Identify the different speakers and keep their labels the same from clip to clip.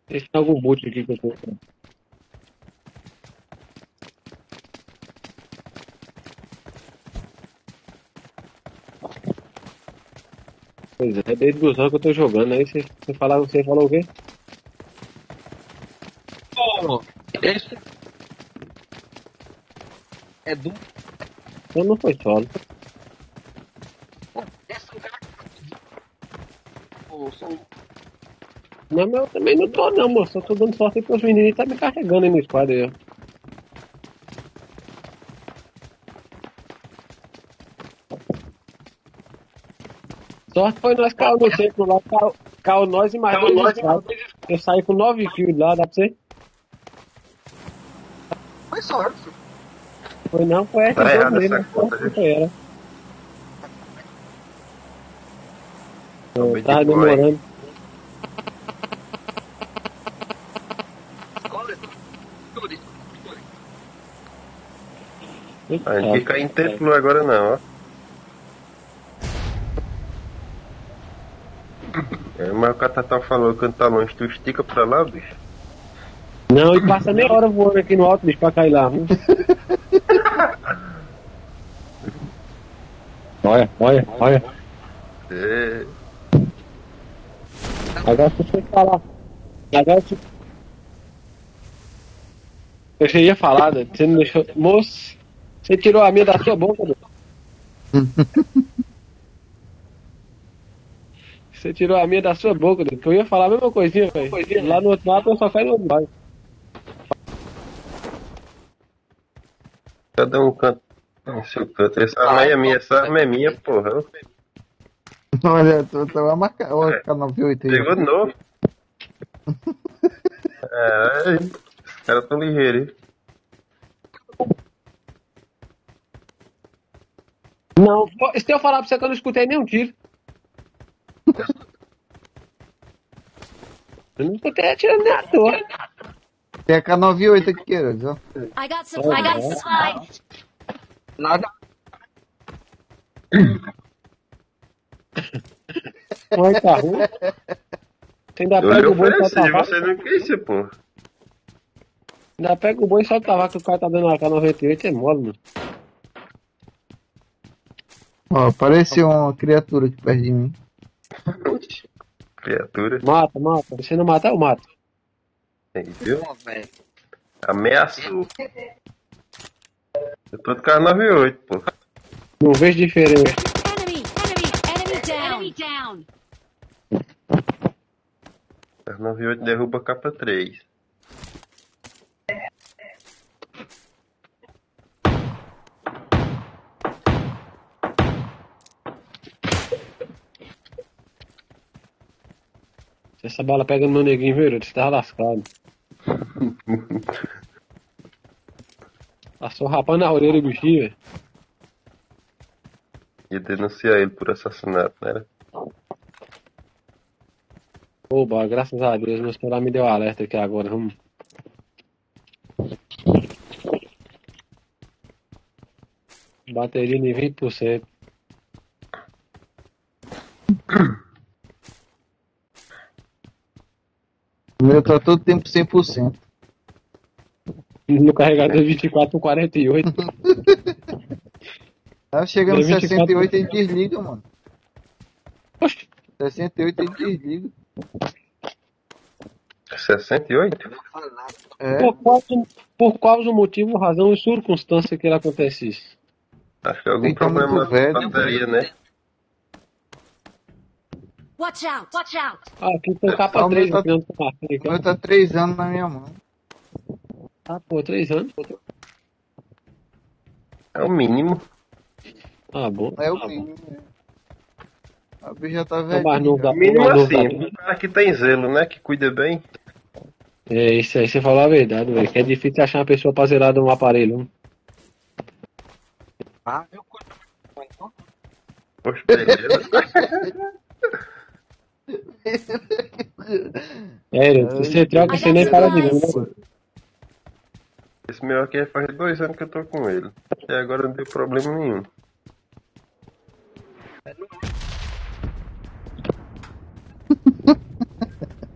Speaker 1: Esse é algum boot aqui que eu tô. Pois é desde 2 anos que eu tô jogando. Aí você falou o quê?
Speaker 2: Pô, esse é do.
Speaker 1: Então não foi solo.
Speaker 2: Pô, esse é um cara que são.
Speaker 1: Não, mas eu também não tô, não, moço. Eu tô dando sorte porque os meninos tá me carregando aí no squad aí, ó. Sorte foi nós caiu no centro lá, caiu nós e mais
Speaker 2: Então,
Speaker 1: dois
Speaker 2: nós
Speaker 1: squad. Eu saí com 9 kills lá, dá pra você?
Speaker 2: foi sorte.
Speaker 1: Foi não, foi esse
Speaker 3: Tá
Speaker 1: jogo
Speaker 3: errada
Speaker 1: mesmo,
Speaker 3: essa
Speaker 1: mas
Speaker 3: conta,
Speaker 1: sorte
Speaker 3: viu?
Speaker 1: não foi ela.
Speaker 3: É o
Speaker 1: Eu tava
Speaker 3: Bitcoin.
Speaker 1: demorando.
Speaker 2: Escola, tudo.
Speaker 3: A gente
Speaker 1: Eita,
Speaker 3: fica em templo agora não, ó. Mas o Catatá falou que quando tá longe, tu estica pra lá, bicho.
Speaker 1: não, e passa meia hora voando aqui no alto, bicho, pra cair lá. Olha, olha, olha.
Speaker 3: É,
Speaker 1: Agora você falar. Agora você ia falar, né? Você não deixou. Moço, você tirou a minha da sua boca, né? Você tirou a minha da sua boca, né? Que eu ia falar a mesma coisinha, velho. Lá no outro lado eu só quero no bairro.
Speaker 3: cada um canta em seu canto. Essa arma aí é minha, essa arma é minha, porra.
Speaker 4: Olha, tu vai marcar. Olha, K98 aí.
Speaker 3: Pegou de novo. É, os caras tão ligeiros, hein?
Speaker 1: Não, se eu falar pra você que eu não escutei nenhum tiro. Eu não escutei atirando nem à toa.
Speaker 4: Tem a K98 aqui, ó.
Speaker 5: I got supplies.
Speaker 2: Nada.
Speaker 1: Mas tá ruim. Você ainda
Speaker 3: Eu
Speaker 1: pega
Speaker 3: lhe
Speaker 1: o boi e solta
Speaker 3: ofereci,
Speaker 1: a vaca.
Speaker 3: você não quis, pô.
Speaker 1: Ainda pega o boi e solta a vaca que o cara tá dando a K98 é mole, mano.
Speaker 4: Ó, apareceu uma criatura aqui perto de mim.
Speaker 3: Criatura.
Speaker 1: Mata, mata. Se não matar, eu mato.
Speaker 3: Aí, viu?
Speaker 2: Pô, velho.
Speaker 3: Ameaçou. Eu tô de K98, pô.
Speaker 1: Não vejo diferença.
Speaker 5: Enemy down.
Speaker 3: K98 derruba capa 3.
Speaker 1: Se essa bala pega no meu neguinho, viu? Você tava lascado. Passou rapando a orelha do bichinho, velho.
Speaker 3: Ia denunciar ele por assassinato, né?
Speaker 1: Oba, graças a Deus, meu celular me deu alerta aqui agora. Vamos. Bateria em 20%.
Speaker 4: O meu tá todo tempo 100%.
Speaker 1: No carregador 24 por 48.
Speaker 4: Tá chegando
Speaker 1: Deu 24.
Speaker 4: 68 ele desliga, mano.
Speaker 1: Oxe,
Speaker 4: 68 ele desliga.
Speaker 3: 68?
Speaker 2: Não fala nada.
Speaker 4: É.
Speaker 1: por qual o motivo, razão e circunstância que ele acontece isso?
Speaker 3: Acho que é algum
Speaker 4: Ele tá
Speaker 3: problema
Speaker 4: muito
Speaker 3: na
Speaker 4: velho.
Speaker 3: bateria, né?
Speaker 5: Watch out.
Speaker 1: Ah, aqui tem capa
Speaker 4: Ah, o
Speaker 1: 3
Speaker 4: meu tá,
Speaker 1: aqui onde eu marquei aqui,
Speaker 4: o
Speaker 1: ó.
Speaker 4: meu tá 3 anos na minha mão.
Speaker 1: Ah, pô, 3 anos.
Speaker 3: É o mínimo.
Speaker 1: Ah, bom.
Speaker 4: É o mínimo. A bicha já tá
Speaker 1: Então, mais novo
Speaker 4: velhinho.
Speaker 1: da,
Speaker 3: Mínimo
Speaker 1: mais novo da
Speaker 3: assim. O cara que tem zelo, né? Que cuida bem.
Speaker 1: É, isso aí você falou a verdade, velho. Que é difícil achar uma pessoa pra zerar de um aparelho.
Speaker 2: Ah, eu cuido. Então,
Speaker 3: Poxa, beleza.
Speaker 1: Sério, se você troca, você nem fala de mim, né?
Speaker 3: Esse meu aqui faz 2 anos que eu tô com ele. Até agora não deu problema nenhum.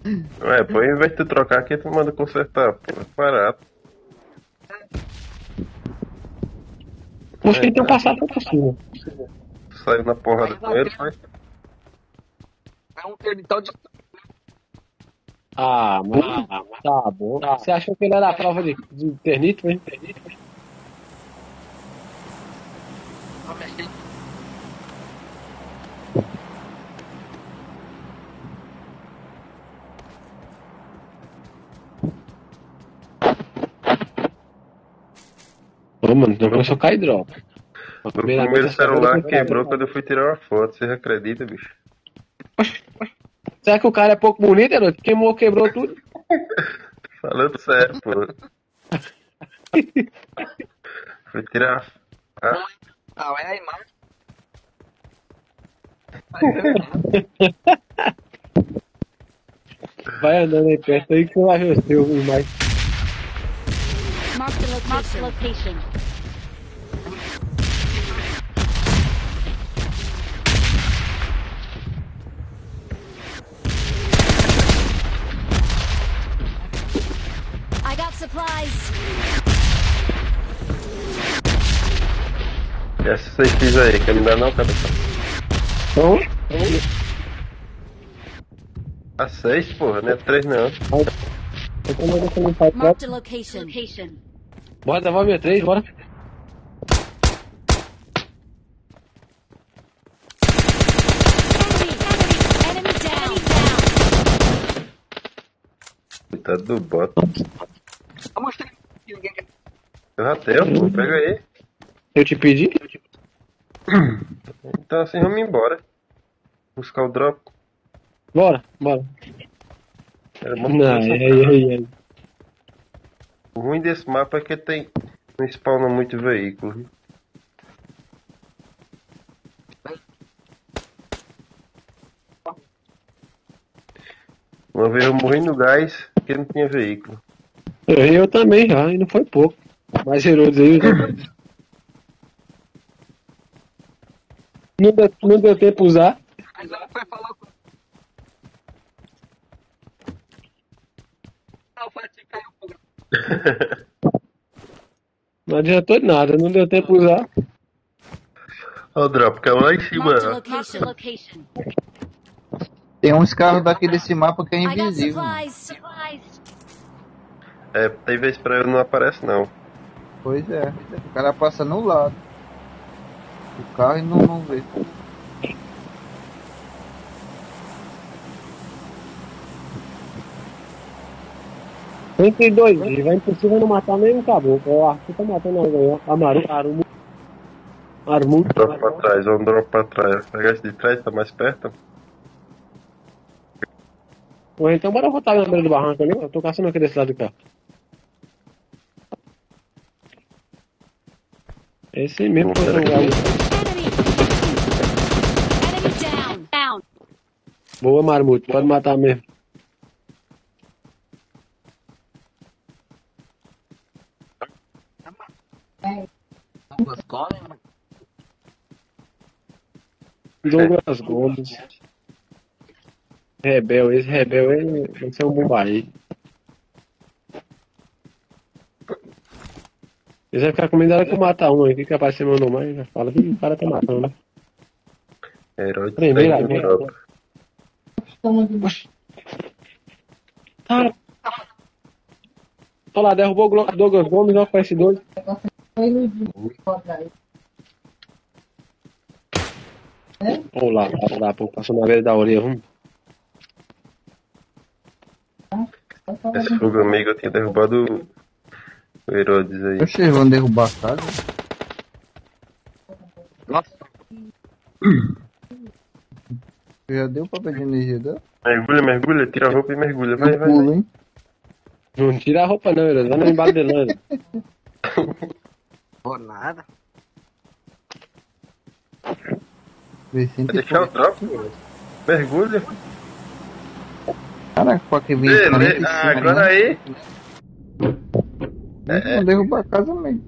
Speaker 3: Pô, ao invés de tu trocar aqui, tu manda consertar, pô. É barato.
Speaker 1: Acho que ele tem um passado por cima.
Speaker 3: Tu saiu na porrada com ele, foi?
Speaker 2: É um interdital de.
Speaker 1: Mas tá bom. Você achou que ele era a prova de ternito, hein? Ô, mano, não começou a cair drop.
Speaker 3: O primeiro celular quebrou quando eu fui tirar uma foto, vocês acreditam, bicho?
Speaker 1: Será que o cara é pouco bonito, Herói? Queimou, quebrou tudo.
Speaker 3: Falando sério, pô. Fui tirar.
Speaker 2: Ah, é a imagem.
Speaker 1: Vai andando aí perto aí que você vai ver o seu mais.
Speaker 5: Mark the location. I got supplies.
Speaker 3: E essa vocês fizeram aí, que não dá não, cabeção.
Speaker 1: Então,
Speaker 3: A 6, porra, não é 3 não.
Speaker 1: eu tô deixando um pai
Speaker 5: Mark
Speaker 1: próprio.
Speaker 5: the location.
Speaker 1: Bora, devolve a 3, bora.
Speaker 5: Enemy down.
Speaker 3: Coitado do bot.
Speaker 2: Eu mostrei que ninguém quer.
Speaker 3: Eu já tenho, pô, pega aí.
Speaker 1: Eu te pedi?
Speaker 3: Então assim, vamos embora. Buscar o drop.
Speaker 1: Bora.
Speaker 3: Era bom
Speaker 1: Não,
Speaker 3: que O ruim desse mapa é que tem. Não spawna muito veículo. Uma vez eu morri no gás porque não tinha veículo.
Speaker 1: Eu também já, e não foi pouco. Mais heróis aí. Não deu tempo pra usar.
Speaker 2: Mas ela foi falar com. Não, foi assim que caiu o programa.
Speaker 1: Não adiantou de nada, não deu tempo pra usar.
Speaker 3: Ó o drop, caiu lá em cima.
Speaker 5: Mark the location.
Speaker 4: Tem uns carros daqui desse mapa que é
Speaker 5: I got
Speaker 4: invisível.
Speaker 5: supplies.
Speaker 3: É, tem vez pra ele não aparece não.
Speaker 4: Pois é. O cara passa no lado do carro e não vê.
Speaker 1: Entre dois, e vai impossível não matar nem um caboclo. O Arthur tá matando alguém. Armundo.
Speaker 3: Drop pra trás, vamos drop pra trás. Pegar esse de trás, tá mais perto.
Speaker 1: Ou então bora voltar na beira do barranco ali. Eu tô caçando aqui desse lado do carro. Esse mesmo foi o lugar.
Speaker 5: Enemy down.
Speaker 1: Boa, Marmuto, pode matar mesmo.
Speaker 2: Douglas Coleman.
Speaker 1: Douglas Gomes. Esse rebel ele vai ser um bombardeio. Eles vão ficar com medo que eu matar um aqui, que aparece meu nome aí, já fala que o cara tá matando, né?
Speaker 3: Herói de
Speaker 1: Primeira
Speaker 3: sangue
Speaker 1: vez.
Speaker 3: no drop.
Speaker 1: Cara. Olha lá, derrubou o Douglas Gomes, ó, com esse dois. Olha lá, pô, passou na beira da orelha, vamos.
Speaker 3: Esse fogo amigo eu tinha derrubado o Herodes aí.
Speaker 4: Vocês vão derrubar a casa?
Speaker 2: Nossa,
Speaker 4: Já deu papel de energia dela?
Speaker 3: Mergulha, tira a roupa e mergulha. Vai.
Speaker 4: Pulo, hein?
Speaker 1: Não tira a roupa não, Herói, vai no embalo de lã.
Speaker 2: por nada.
Speaker 4: Vê
Speaker 3: Vai deixar o drop, pô. Mergulha.
Speaker 4: Caraca, pra que vem
Speaker 3: Beleza, agora aí
Speaker 4: Vão derrubar a casa mesmo.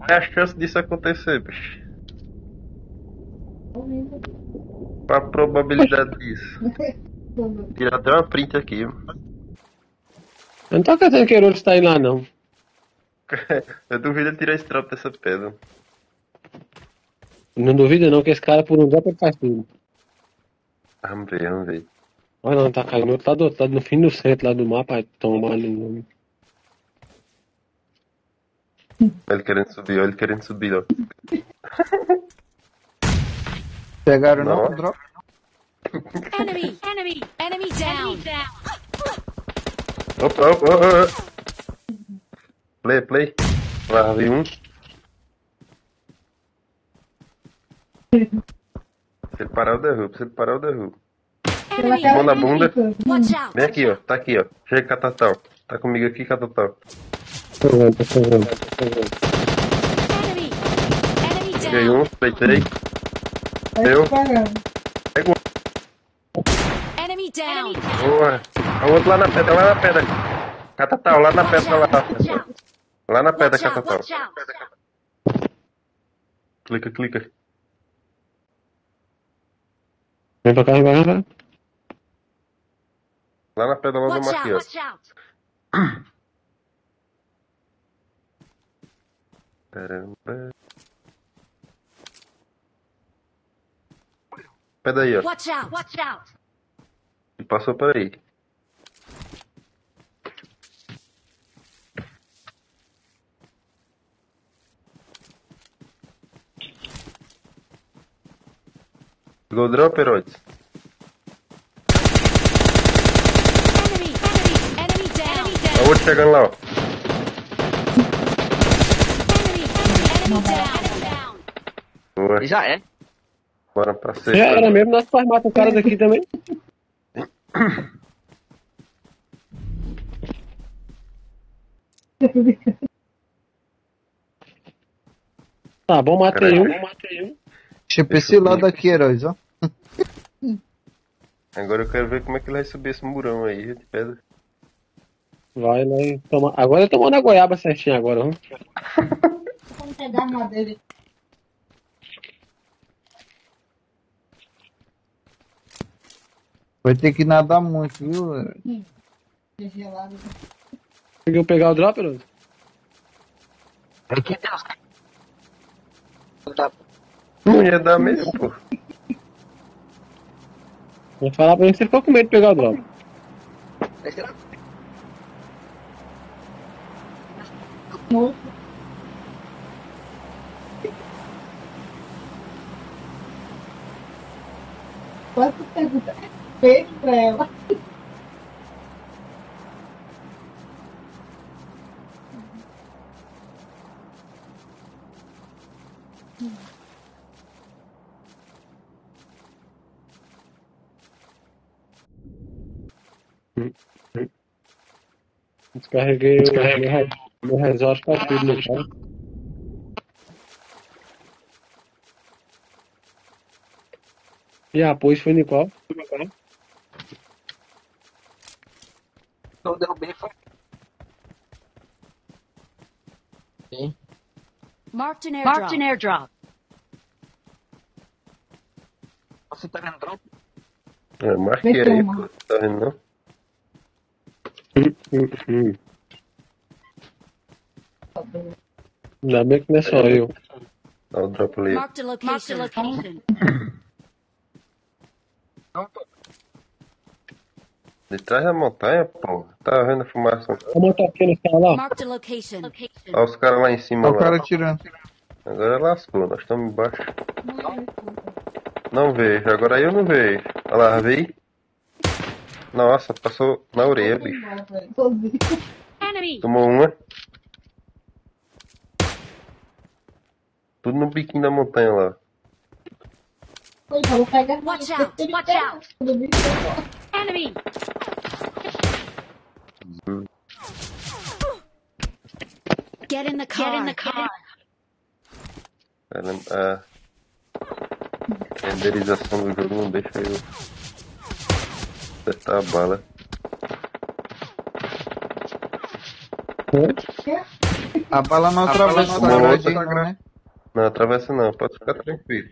Speaker 3: é a chance disso acontecer, bicho. Qual a probabilidade disso? Tirar até uma print aqui.
Speaker 1: Eu não tô acreditando que o Herodes tá aí lá, não.
Speaker 3: Eu duvido ele tirar esse drop dessa pedra.
Speaker 1: Não duvida não que esse cara por um drop ele faz tudo.
Speaker 3: Vamos ver, vamos ver.
Speaker 1: Olha não, tá caindo do outro lado, no fim do centro lá do mapa, aí toma ali.
Speaker 3: Olha ele querendo subir, olha ele querendo subir, ó.
Speaker 4: Pegaram não
Speaker 3: Não.
Speaker 4: o drop?
Speaker 5: Enemy down.
Speaker 3: Opa, opa, opa. Play. Lá, vi um. Se ele parar, eu derrubo.
Speaker 5: Enemy.
Speaker 3: Mão na bunda.
Speaker 5: Watch out.
Speaker 3: Vem aqui, ó. Tá aqui, ó. Chega, Catatal. Tá comigo aqui, Catatal.
Speaker 1: Tô vendo.
Speaker 5: Enemy. Enemy
Speaker 3: Peguei
Speaker 5: down.
Speaker 3: um, peitei. Deu. Pega
Speaker 5: Enemy down.
Speaker 3: Boa. O outro lá na pedra, Catatal, lá na pedra, lá.
Speaker 5: Watch out.
Speaker 3: Lá na pedra,
Speaker 5: Watch out.
Speaker 3: Catatal.
Speaker 5: Watch out.
Speaker 3: Clica.
Speaker 1: Vem pra cá.
Speaker 3: Lá na pedra, lá do
Speaker 5: Watch out.
Speaker 3: Maquias.
Speaker 5: Watch out.
Speaker 3: Caramba. Pedra aí, ó.
Speaker 5: Watch out. Watch out.
Speaker 3: Ele passou por aí. Pegou o drop, Herodes?
Speaker 5: Enemy down.
Speaker 3: Ó, o outro chegando lá, ó.
Speaker 5: Enemy down.
Speaker 3: Boa.
Speaker 2: E já é.
Speaker 3: Bora pra
Speaker 1: Já
Speaker 3: sexta.
Speaker 1: era mesmo, nós faz mata o cara daqui também. Tá bom, matei um.
Speaker 4: Tipo esse lado aqui, heróis, ó.
Speaker 3: Agora eu quero ver como é que ele vai subir esse murão aí de pedra.
Speaker 1: Vai lá e toma. Agora eu tomando a goiaba certinho agora, vamos.
Speaker 6: Vamos pegar a madeira.
Speaker 4: Vai ter que nadar muito, viu? Heróis?
Speaker 6: É gelado.
Speaker 1: Conseguiu pegar o drop, não?
Speaker 2: É que Deus. Tá.
Speaker 3: Não ia dar mesmo, pô.
Speaker 1: Vou falar pra ele que você ficou com medo de pegar o drop.
Speaker 6: Moço. Quase pergunta. Beijo pra ela.
Speaker 1: Descarreguei meu resort pra tudo, né, cara? E a pus foi em qual?
Speaker 2: Eu derrubei foi.
Speaker 5: Marked an airdrop.
Speaker 2: Você tá vendo drop?
Speaker 3: É, marquei aí, pô. Tá vendo não?
Speaker 1: Ainda bem que não é só eu.
Speaker 3: Dá o drop ali.
Speaker 5: Marked a location.
Speaker 2: Não, pô.
Speaker 3: De trás da montanha, pô. Tá vendo a fumaça?
Speaker 1: A motoquinha nos caras lá?
Speaker 5: Marked a location.
Speaker 3: Olha os caras lá em cima.
Speaker 4: Olha o
Speaker 3: Lá.
Speaker 4: cara tirando.
Speaker 3: Agora lascou, nós estamos embaixo. Não vejo, agora eu não vejo. Olha lá, vi. Nossa, passou na orelha, bicho.
Speaker 6: Sozinho.
Speaker 5: Enemy.
Speaker 3: Tomou uma. Tudo no biquinho da montanha lá.
Speaker 6: Pois eu vou pegar.
Speaker 5: Watch out. Watch out. Enemy. Get in the car.
Speaker 3: A renderização do jogo não deixa eu acertar a bala.
Speaker 4: A bala não atravessa
Speaker 3: não
Speaker 4: a grade,
Speaker 3: atravessa.
Speaker 4: né?
Speaker 3: Não atravessa não, pode ficar tranquilo.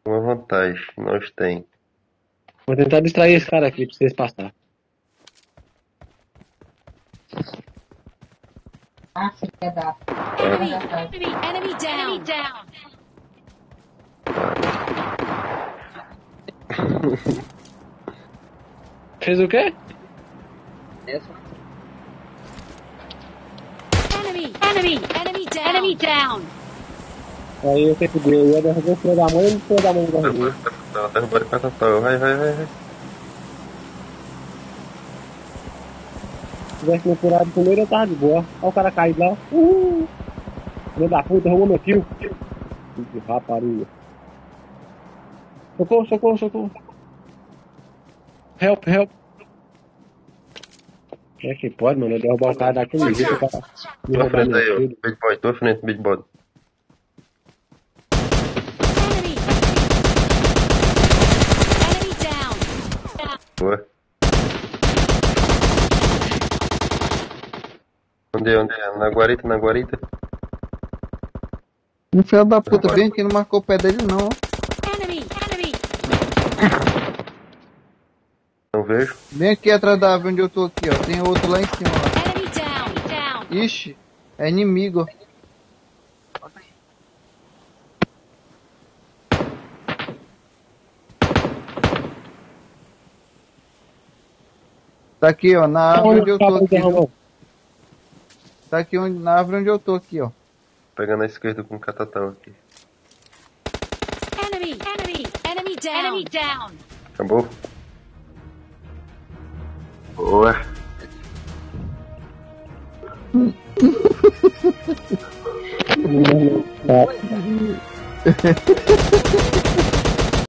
Speaker 3: Uma vantagem nós tem.
Speaker 1: Vou tentar distrair esse cara aqui pra vocês passar.
Speaker 6: Ah, você quer dar.
Speaker 5: Enemy down.
Speaker 1: Fez o quê?
Speaker 5: Enemy down.
Speaker 1: Aí eu sempre dei, eu ia derrubar o filho da mãe e o filho da mãe derrubou.
Speaker 3: Derrubar o catatão. Vai.
Speaker 1: Se tivesse me curado primeiro, eu tava de boa. Olha o cara caído lá. Filho da puta, roubou meu kill. Que rapariga. Socorro. Help. É que pode, mano, eu derrubar o cara daquele jeito pra me
Speaker 3: Tua
Speaker 1: roubar
Speaker 3: frente
Speaker 1: meu
Speaker 3: aí, ó.
Speaker 1: kill.
Speaker 3: Big boy, tua frente, big boy.
Speaker 5: Enemy down.
Speaker 3: Boa. Onde é? Na guarita.
Speaker 4: Um filho da puta bem que não marcou o pé dele não.
Speaker 5: Enemy.
Speaker 3: Não vejo.
Speaker 4: Bem aqui atrás da árvore onde eu tô aqui, ó. Tem outro lá em cima, ó.
Speaker 5: Enemy down.
Speaker 4: Ixi, é inimigo. Tá aqui, ó, na árvore onde eu tô aqui. Viu? Tá aqui na árvore onde eu tô aqui, ó.
Speaker 3: Pegando a esquerda com o catatão aqui.
Speaker 5: Enemy down.
Speaker 3: Acabou? Boa.
Speaker 1: Tá.